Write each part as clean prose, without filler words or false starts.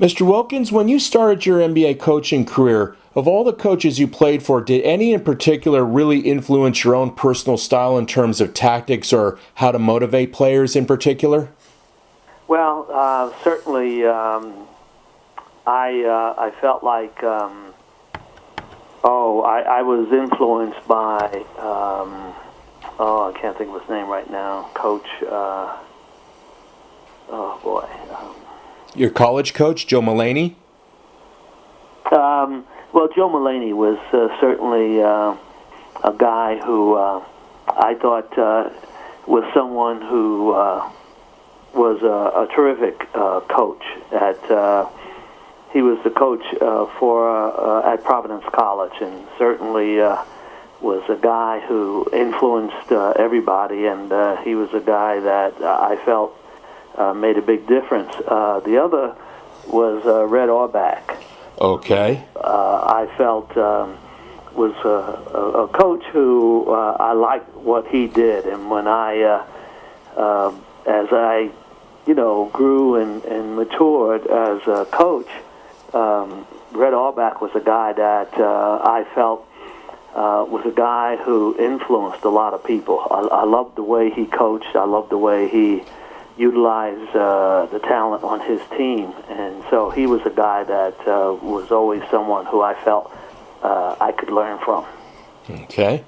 Mr. Wilkens, when you started your NBA coaching career, of all the coaches you played for, did any in particular really influence your own personal style in terms of tactics or how to motivate players in particular? Well, certainly, I felt like, I was influenced by, I can't think of his name right now, Coach, Your college coach, Joe Mulaney? Well, Joe Mulaney was certainly a guy who I thought was someone who was a terrific coach. He was the coach at Providence College, and certainly was a guy who influenced everybody, and he was a guy that I felt made a big difference. The other was Red Auerbach. Okay. I felt was a coach who I liked what he did, and when as I grew and matured as a coach, Red Auerbach was a guy that I felt was a guy who influenced a lot of people. I loved the way he coached. I loved the way he utilized the talent on his team, and so he was a guy that was always someone who I felt I could learn from. Okay.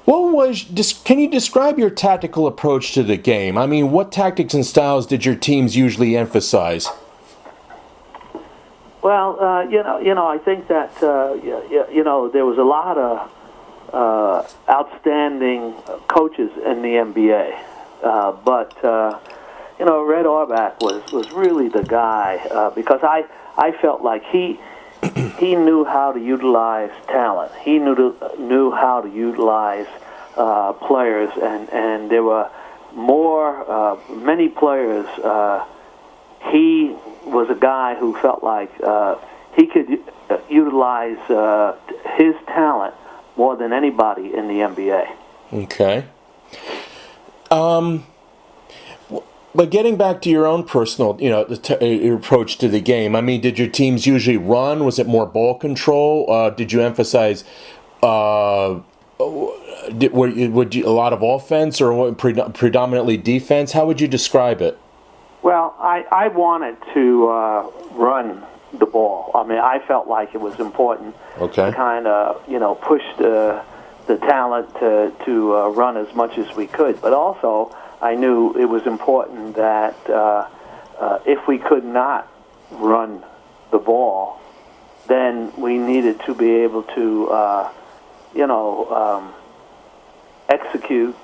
Can you describe your tactical approach to the game? I mean, what tactics and styles did your teams usually emphasize? Well, I think that there was a lot of outstanding coaches in the NBA, but Red Auerbach was really the guy because I felt like he knew how to utilize talent. He knew how to utilize players, and there were many players. He was a guy who felt like he could utilize his talent more than anybody in the NBA. Okay. But getting back to your own personal, your approach to the game, I mean, did your teams usually run? Was it more ball control? Did you emphasize a lot of offense or predominantly defense? How would you describe it? Well, I wanted to run the ball. I mean, I felt like it was important to kind of, push the talent to run as much as we could. But also, I knew it was important that if we could not run the ball, then we needed to be able to, execute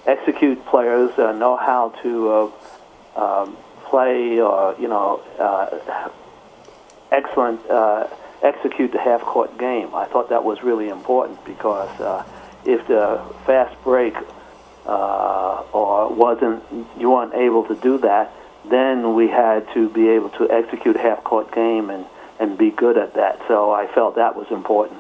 execute players, know how to play or, excellent execute the half-court game. I thought that was really important because if the fast break you weren't able to do that, then we had to be able to execute a half-court game and be good at that. So I felt that was important.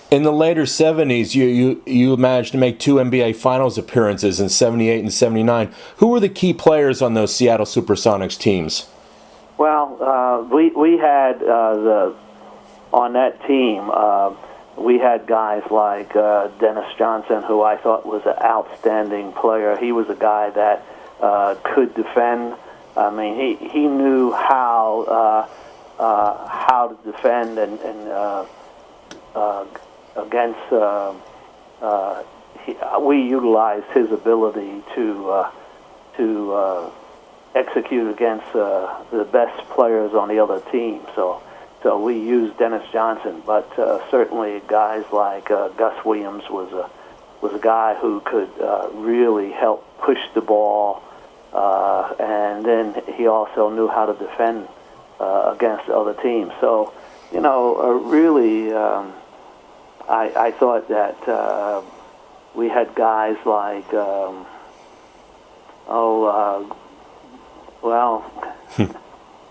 In the later 70s, you managed to make 2 NBA Finals appearances in 78 and 79. Who were the key players on those Seattle Supersonics teams? Well, we had on that team, we had guys like Dennis Johnson, who I thought was an outstanding player. He was a guy that could defend. I mean, he knew how to defend and against. We utilized his ability to execute against the best players on the other team. So we used Dennis Johnson, but certainly guys like Gus Williams was a guy who could really help push the ball, and then he also knew how to defend against other teams. So, really, I thought that we had guys like,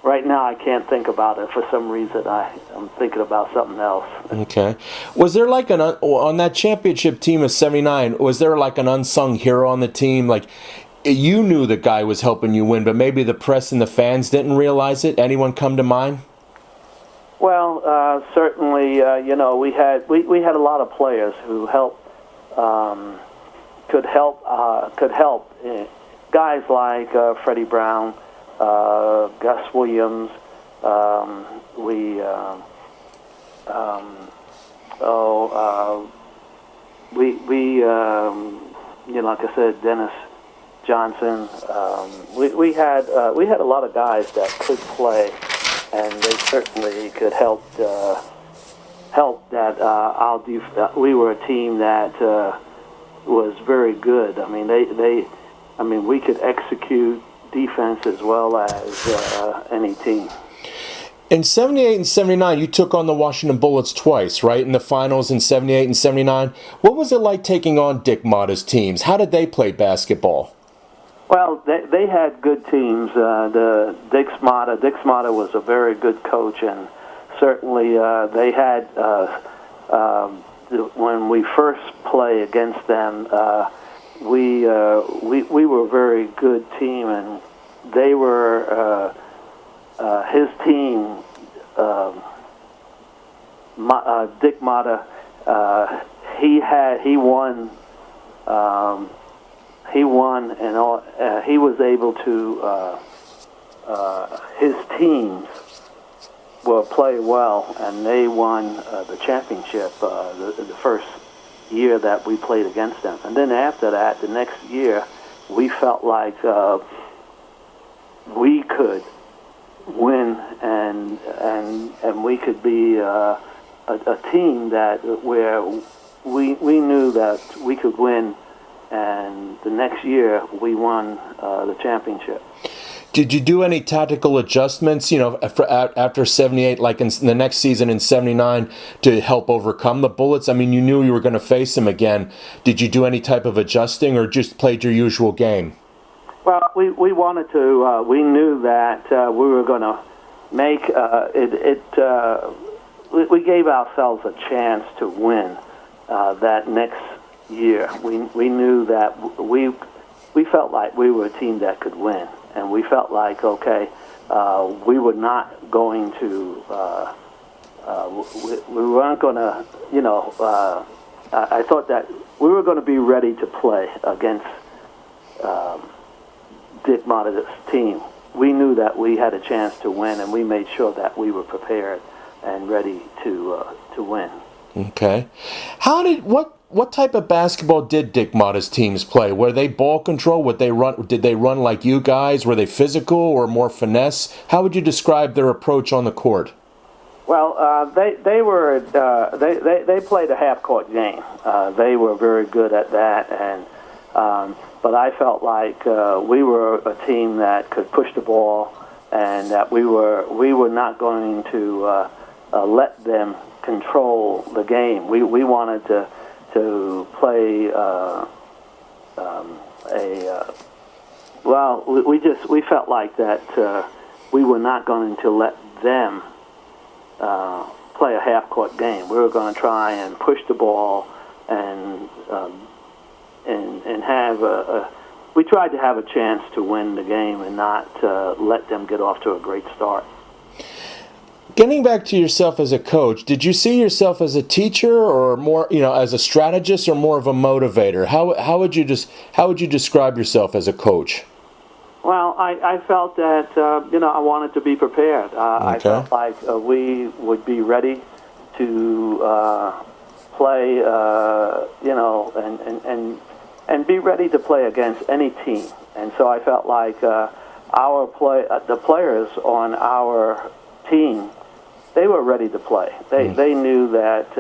right now I can't think about it. For some reason, I'm thinking about something else. Okay. Was there like on that championship team of '79? Was there like an unsung hero on the team? Like, you knew the guy was helping you win, but maybe the press and the fans didn't realize it? Anyone come to mind? Well, certainly, we had a lot of players who could help. Guys like Freddie Brown, Gus Williams. Like I said, Dennis Johnson. We had a lot of guys that could play, and they certainly could help. We were a team that was very good. I mean, we could execute defense as well as any team. In 78 and 79, you took on the Washington Bullets twice, right? In the finals in 78 and 79. What was it like taking on Dick Motta's teams? How did they play basketball? Well, they had good teams. Dick Motta was a very good coach, and certainly they had, when we first play against them, we were a very good team, and they were his team. Dick Motta, he won, and all. He was able to. His teams will play well, and they won the championship the first year that we played against them. And then after that, the next year, we felt like we could win, and we could be a team that where we knew that we could win. And the next year, we won the championship. Did you do any tactical adjustments, after 78, like in the next season in 79, to help overcome the Bullets? I mean, you knew you were going to face them again. Did you do any type of adjusting, or just played your usual game? Well, we wanted to. We knew that we were going to make it. We gave ourselves a chance to win that next year. We knew that we felt like we were a team that could win, and we felt like we were not going to. We weren't going to. I thought that we were going to be ready to play against Dick Motta's team. We knew that we had a chance to win, and we made sure that we were prepared and ready to win. Okay. What type of basketball did Dick Motta's teams play? Were they ball control? Did they run like you guys? Were they physical or more finesse? How would you describe their approach on the court? Well, they played a half court game. They were very good at that, and but I felt like we were a team that could push the ball, and that we were not going to let them control the game. We wanted to play we felt like that we were not going to let them play a half court game. We were going to try and push the ball and have we tried to have a chance to win the game and not let them get off to a great start. Getting back to yourself as a coach, did you see yourself as a teacher, or more, as a strategist, or more of a motivator? How would you describe yourself as a coach? Well, I felt that I wanted to be prepared. Okay. I felt like we would be ready to play, and be ready to play against any team. And so I felt like the players on our team, they were ready to play. They knew that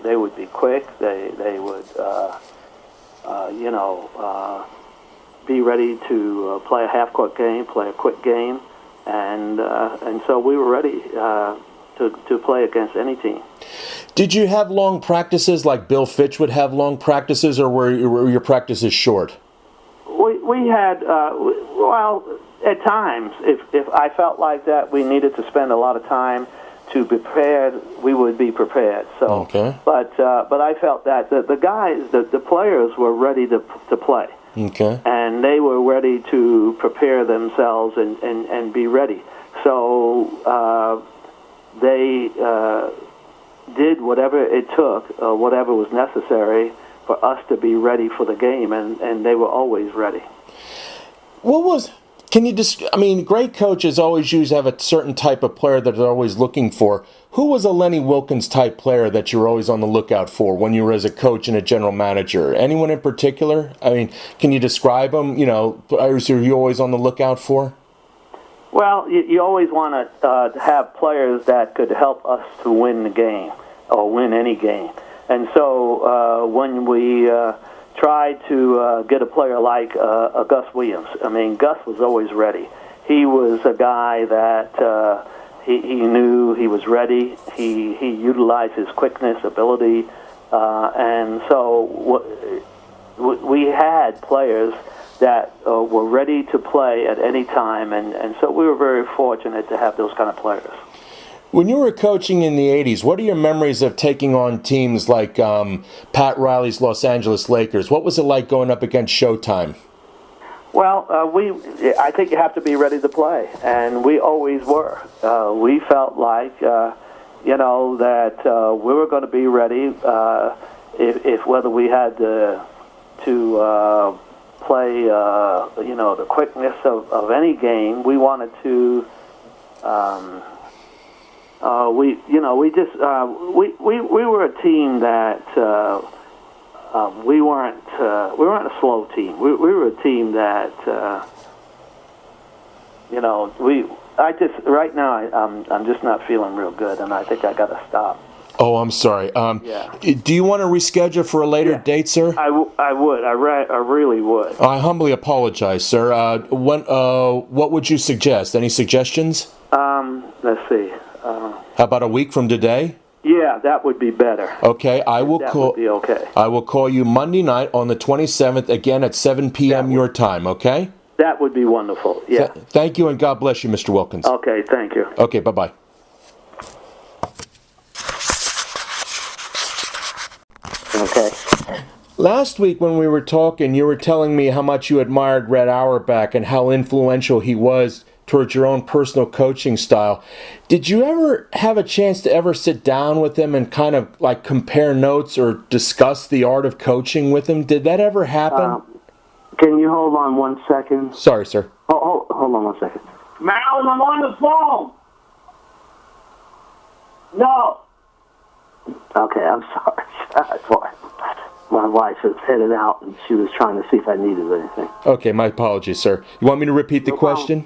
they would be quick. They would be ready to play a half court game, play a quick game, and so we were ready to play against any team. Did you have long practices like Bill Fitch would have long practices, or were your practices short? We had at times, if I felt like that we needed to spend a lot of time to be prepared, we would be prepared. So, okay. But I felt that the guys, the players were ready to play. Okay. And they were ready to prepare themselves and be ready. So they did whatever it took, whatever was necessary for us to be ready for the game, and they were always ready. Great coaches always usually have a certain type of player that they're always looking for. Who was a Lenny Wilkens type player that you were always on the lookout for when you were as a coach and a general manager? Anyone in particular? I mean, can you describe them? Players who you're always on the lookout for? Well, you always want to have players that could help us to win the game or win any game. And so when we tried to get a player like Gus Williams, Gus was always ready. He was a guy that he knew he was ready. He utilized his quickness, ability, and so we had players that were ready to play at any time, and so we were very fortunate to have those kind of players. When you were coaching in the 80s, what are your memories of taking on teams like Pat Riley's Los Angeles Lakers? What was it like going up against Showtime? Well, I think you have to be ready to play, and we always were. We felt like, that we were going to be ready if whether we had to play, the quickness of any game. We wanted to. We were a team that we weren't a slow team. We were a team that right now I'm just not feeling real good, and I think I got to stop. Oh, I'm sorry. Yeah. Do you want to reschedule for a later date, sir? I would. I really would. I humbly apologize, sir. What would you suggest? Any suggestions? Let's see. How about a week from today? Yeah, that would be better. Okay, I will that call. Would be okay. I will call you Monday night on the 27th, again at 7 p.m. your time. Okay. That would be wonderful. Yeah. Thank you, and God bless you, Mr. Wilkens. Okay. Thank you. Okay. Bye-bye. Okay. Last week when we were talking, you were telling me how much you admired Red Auerbach and how influential he was towards your own personal coaching style. Did you ever have a chance to ever sit down with him and kind of like compare notes or discuss the art of coaching with him? Did that ever happen? Can you hold on 1 second? Sorry, sir. Hold on 1 second. Mal, I'm on the phone. No. Okay, I'm sorry. My wife was headed out, and she was trying to see if I needed anything. Okay, my apologies, sir. You want me to repeat the question?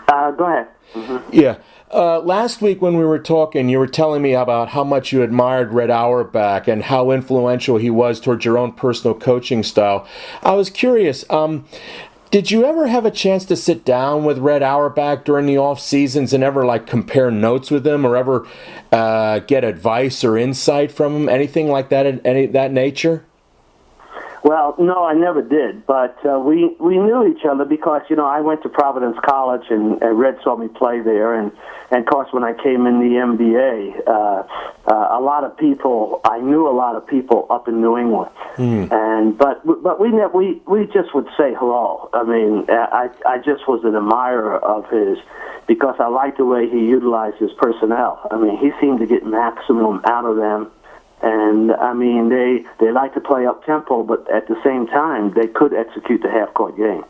Go ahead. Mm-hmm. Yeah. Last week when we were talking, you were telling me about how much you admired Red Auerbach and how influential he was towards your own personal coaching style. I was curious, did you ever have a chance to sit down with Red Auerbach during the off seasons and ever like compare notes with him or ever get advice or insight from him? Anything like that, any that nature? Well, no, I never did, but we knew each other because, I went to Providence College and Red saw me play there, and of course when I came in the NBA, I knew a lot of people up in New England, but we just would say hello. I just was an admirer of his because I liked the way he utilized his personnel. He seemed to get maximum out of them. And, they like to play up-tempo, but at the same time, they could execute the half-court game.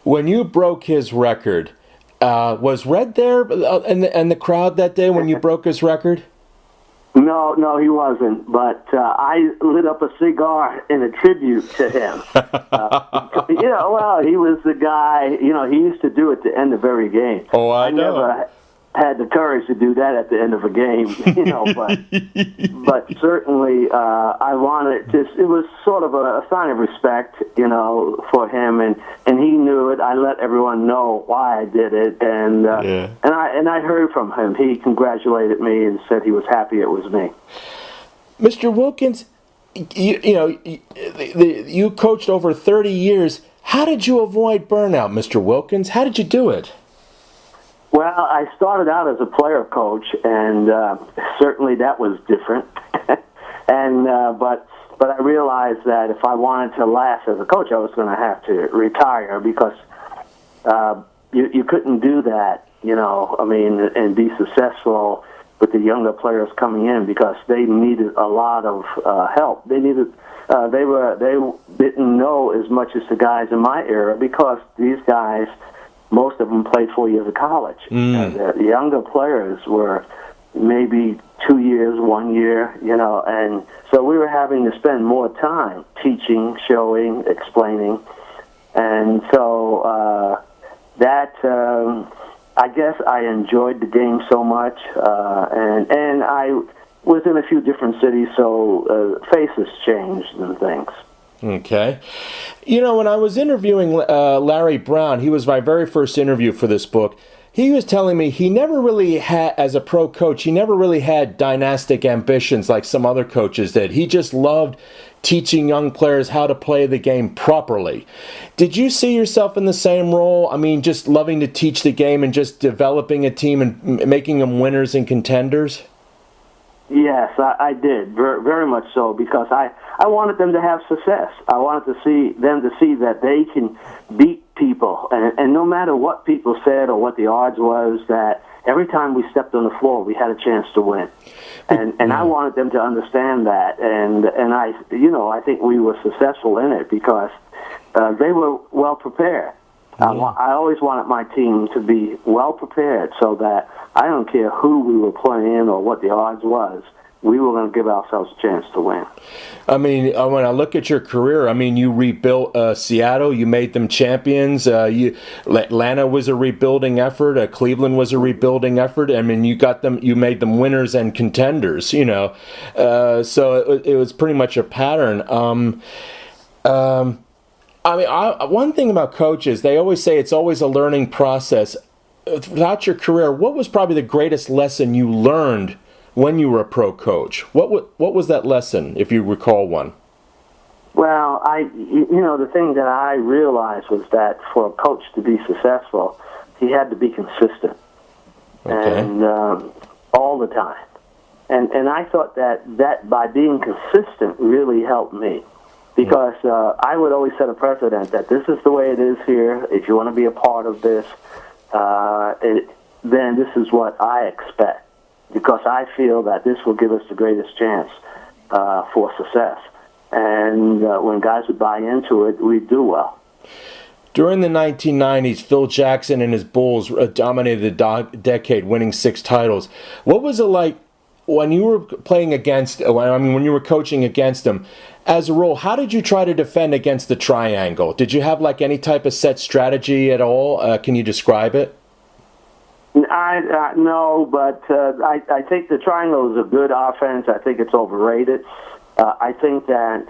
When you broke his record, was Red there in the crowd that day when you broke his record? No, he wasn't. But I lit up a cigar in a tribute to him. He was the guy, he used to do it at the end of every game. Oh, I know. Never had the courage to do that at the end of a game, but certainly I wanted to. It was sort of a sign of respect, for him, and he knew it. I let everyone know why I did it, and I heard from him. He congratulated me and said he was happy it was me. Mr. Wilkens, you coached over 30 years. How did you avoid burnout, Mr. Wilkens? How did you do it? Well, I started out as a player coach, and certainly that was different. But But I realized that if I wanted to last as a coach, I was going to have to retire because you couldn't do that, and be successful with the younger players coming in because they needed a lot of help. They needed they didn't know as much as the guys in my era because these guys, most of them played 4 years of college. The younger players were maybe 2 years, 1 year, and so we were having to spend more time teaching, showing, explaining, and so I guess I enjoyed the game so much, and I was in a few different cities, so faces changed and things. Okay. When I was interviewing Larry Brown, he was my very first interview for this book. He was telling me he never really had, as a pro coach, he never really had dynastic ambitions like some other coaches did. He just loved teaching young players how to play the game properly. Did you see yourself in the same role? I mean, just loving to teach the game and just developing a team and making them winners and contenders? Yes, I did, very much so, because I wanted them to have success. I wanted them to see that they can beat people, and no matter what people said or what the odds was, that every time we stepped on the floor, we had a chance to win. And I wanted them to understand that, and I think we were successful in it because they were well prepared. I always wanted my team to be well prepared so that I don't care who we were playing or what the odds was, we were going to give ourselves a chance to win. I mean, when I look at your career, I mean, you rebuilt Seattle, you made them champions. Atlanta was a rebuilding effort. Cleveland was a rebuilding effort. I mean, you made them winners and contenders. So it was pretty much a pattern. One thing about coaches, they always say it's always a learning process. Throughout your career, what was probably the greatest lesson you learned when you were a pro coach? What was that lesson, if you recall one? Well, the thing that I realized was that for a coach to be successful, he had to be consistent, and all the time. And I thought that by being consistent really helped me. Because I would always set a precedent that this is the way it is here. If you want to be a part of this, then this is what I expect. Because I feel that this will give us the greatest chance for success. And when guys would buy into it, we'd do well. During the 1990s, Phil Jackson and his Bulls dominated the decade, winning 6 titles. What was it like when you were playing against, when you were coaching against them? As a rule, how did you try to defend against the triangle? Did you have any type of set strategy at all? Can you describe it? No, but I think the triangle is a good offense. I think it's overrated. I think that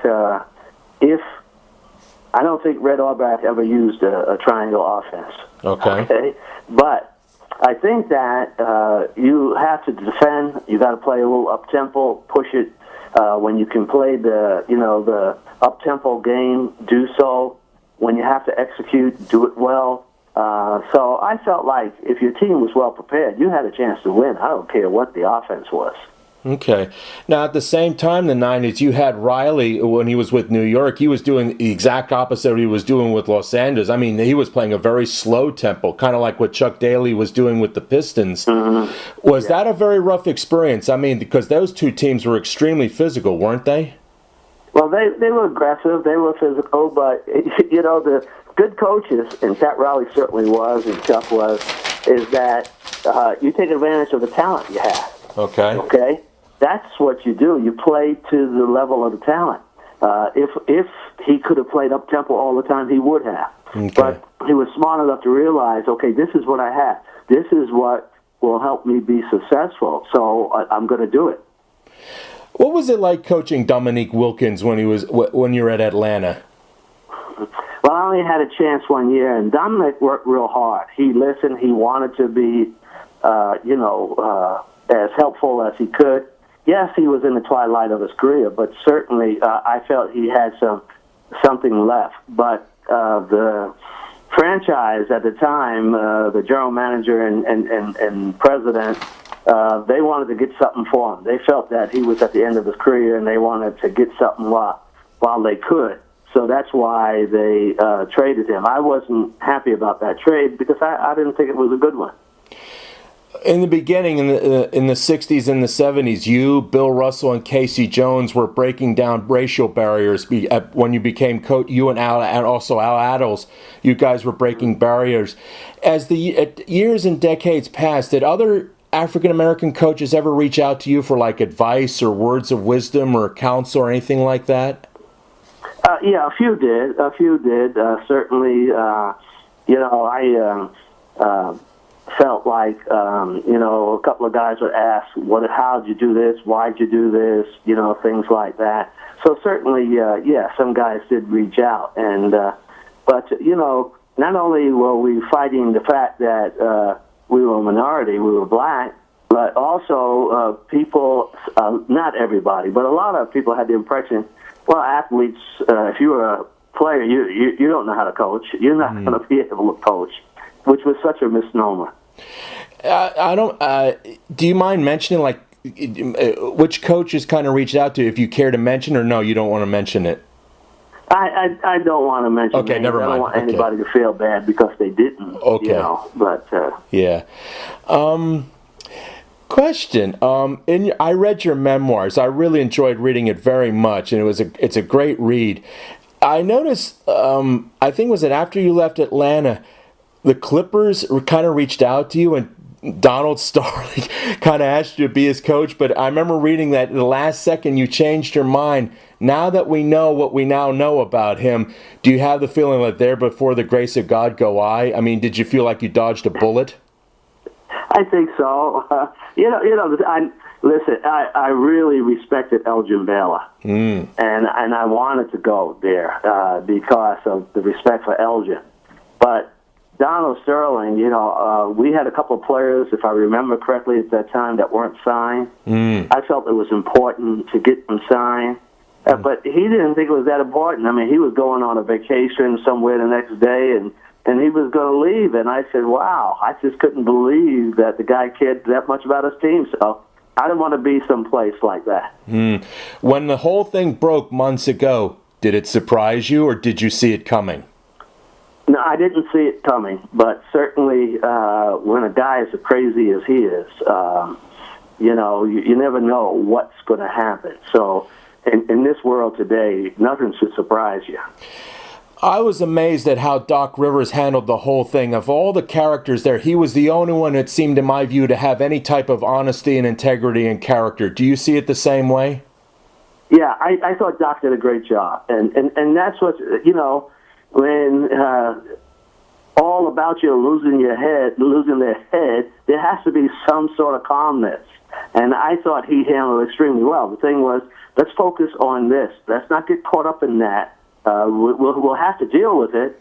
I don't think Red Auerbach ever used a triangle offense. Okay. But I think that you have to defend. You got to play a little up tempo, push it. When you can play the up tempo game, do so. When you have to execute, do it well. So I felt like if your team was well prepared, you had a chance to win. I don't care what the offense was. Okay. Now, at the same time, the 90s, you had Riley, when he was with New York, he was doing the exact opposite of what he was doing with Los Angeles. I mean, he was playing a very slow tempo, kind of like what Chuck Daly was doing with the Pistons. Mm-hmm. Was that a very rough experience? I mean, because those two teams were extremely physical, weren't they? Well, they were aggressive, they were physical, but, the good coaches, and Pat Riley certainly was, and Chuck was, is that you take advantage of the talent you have. Okay? That's what you do. You play to the level of the talent. If he could have played up tempo all the time, he would have. Okay. But he was smart enough to realize, okay, this is what I have. This is what will help me be successful. So I'm going to do it. What was it like coaching Dominique Wilkens when you were at Atlanta? Well, I only had a chance 1 year, and Dominic worked real hard. He listened. He wanted to be, as helpful as he could. Yes, he was in the twilight of his career, but certainly I felt he had something left. But the franchise at the time, the general manager and president, they wanted to get something for him. They felt that he was at the end of his career, and they wanted to get something while they could. So that's why they traded him. I wasn't happy about that trade because I didn't think it was a good one. In the beginning, in the 60s and the 70s, you, Bill Russell, and Casey Jones were breaking down racial barriers. When you became coach, you and Al, and also Al Addles, you guys were breaking barriers. As the years and decades passed, did other African-American coaches ever reach out to you for like advice or words of wisdom or counsel or anything like that? Yeah, a few did. Certainly, I felt like, a couple of guys would ask, how'd you do this? Why'd you do this? Things like that. So certainly, some guys did reach out. And, but not only were we fighting the fact that we were a minority, we were black, but also people, not everybody, but a lot of people had the impression, well, athletes, if you were a player, you don't know how to coach. You're not going to be able to coach, which was such a misnomer. I don't. Do you mind mentioning like which coaches kind of reached out to you, if you care to mention, or no, you don't want to mention it? I don't want to mention. Okay, names. never mind. I don't want anybody to feel bad because they didn't. Okay, but yeah. Question. I read your memoirs. I really enjoyed reading it very much, and it's a great read. I noticed, I think was it after you left Atlanta, the Clippers kind of reached out to you, and Donald Starling kind of asked you to be his coach. But I remember reading that in the last second you changed your mind. Now that we know what we now know about him, do you have the feeling that there before the grace of God go I? I mean, did you feel like you dodged a bullet? I think so. I really respected Elgin Baylor, and I wanted to go there because of the respect for Elgin. But Donald Sterling, we had a couple of players, if I remember correctly, at that time that weren't signed. I felt it was important to get them signed, but he didn't think it was that important. I mean, he was going on a vacation somewhere the next day, and he was going to leave. And I said, wow, I just couldn't believe that the guy cared that much about his team. So I didn't want to be someplace like that. When the whole thing broke months ago, did it surprise you, or did you see it coming? No, I didn't see it coming. But certainly when a guy is as crazy as he is, you never know what's going to happen. So in this world today, nothing should surprise you. I was amazed at how Doc Rivers handled the whole thing. Of all the characters there, he was the only one that seemed, in my view, to have any type of honesty and integrity and character. Do you see it the same way? Yeah, I thought Doc did a great job. And that's what, when all about you losing their head, there has to be some sort of calmness. And I thought he handled it extremely well. The thing was, let's focus on this. Let's not get caught up in that. We'll have to deal with it,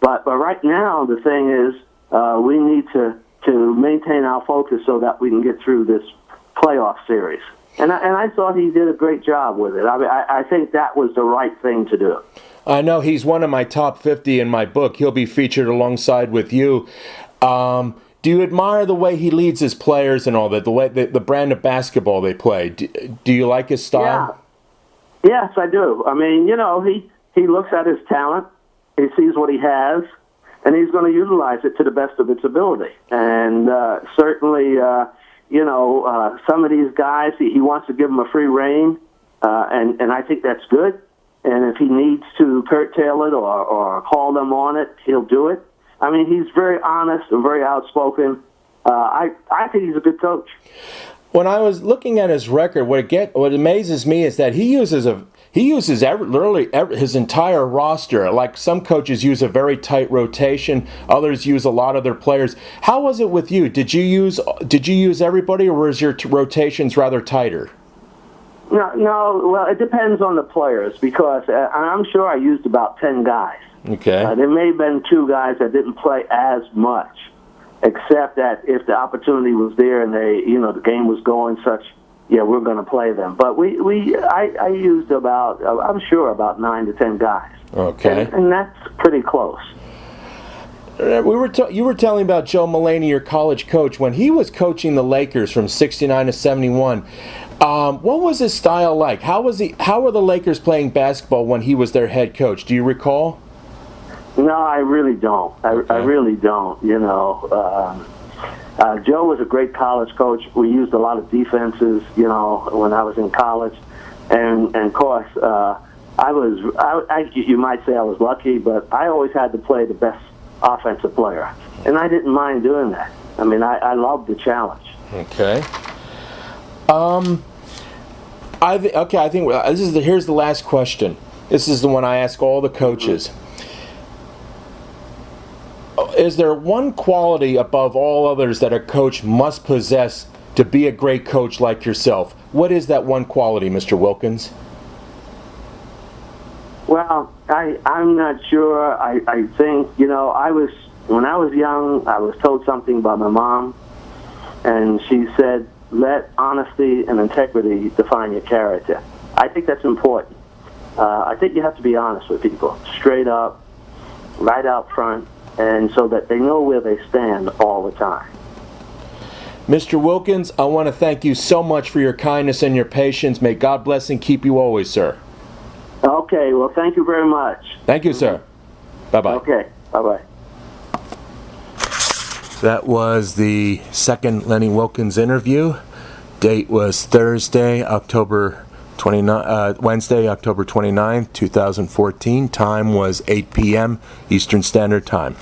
but right now the thing is we need to maintain our focus so that we can get through this playoff series. And I thought he did a great job with it. I mean, I think that was the right thing to do. I know he's one of my top 50 in my book. He'll be featured alongside with you. Do you admire the way he leads his players and all that? The way the brand of basketball they play. Do you like his style? Yeah. Yes, I do. I mean, he looks at his talent, he sees what he has, and he's going to utilize it to the best of its ability. And certainly, some of these guys, he wants to give them a free rein, and I think that's good. And if he needs to curtail it or call them on it, he'll do it. I mean, he's very honest and very outspoken. I think he's a good coach. When I was looking at his record, what amazes me is that he uses literally his entire roster. Like some coaches use a very tight rotation, others use a lot of their players. How was it with you? Did you use everybody, or was your rotations rather tighter? No. Well, it depends on the players because I'm sure I used about 10 guys. Okay. There may have been 2 guys that didn't play as much, except that if the opportunity was there and the game was going such. Yeah, we're going to play them. But I used I'm sure about 9 to 10 guys. Okay. And that's pretty close. You were telling about Joe Mulaney, your college coach, when he was coaching the Lakers from '69 to '71. What was his style like? How were the Lakers playing basketball when he was their head coach? Do you recall? No, I really don't. I really don't. Joe was a great college coach. We used a lot of defenses, when I was in college, and of course, you might say I was lucky, but I always had to play the best offensive player, and I didn't mind doing that. I mean, I loved the challenge. Okay. I think here's the last question. This is the one I ask all the coaches. Is there one quality above all others that a coach must possess to be a great coach like yourself? What is that one quality, Mr. Wilkens? Well, I'm not sure. I think, when I was young, I was told something by my mom, and she said, let honesty and integrity define your character. I think that's important. I think you have to be honest with people, straight up, right out front, and so that they know where they stand all the time. Mr. Wilkens, I want to thank you so much for your kindness and your patience. May God bless and keep you always, sir. Okay, well, thank you very much. Thank you, sir. Bye-bye. Okay, bye-bye. That was the second Lenny Wilkens interview. Date was Wednesday, October 29th, 2014. Time was 8 p.m. Eastern Standard Time.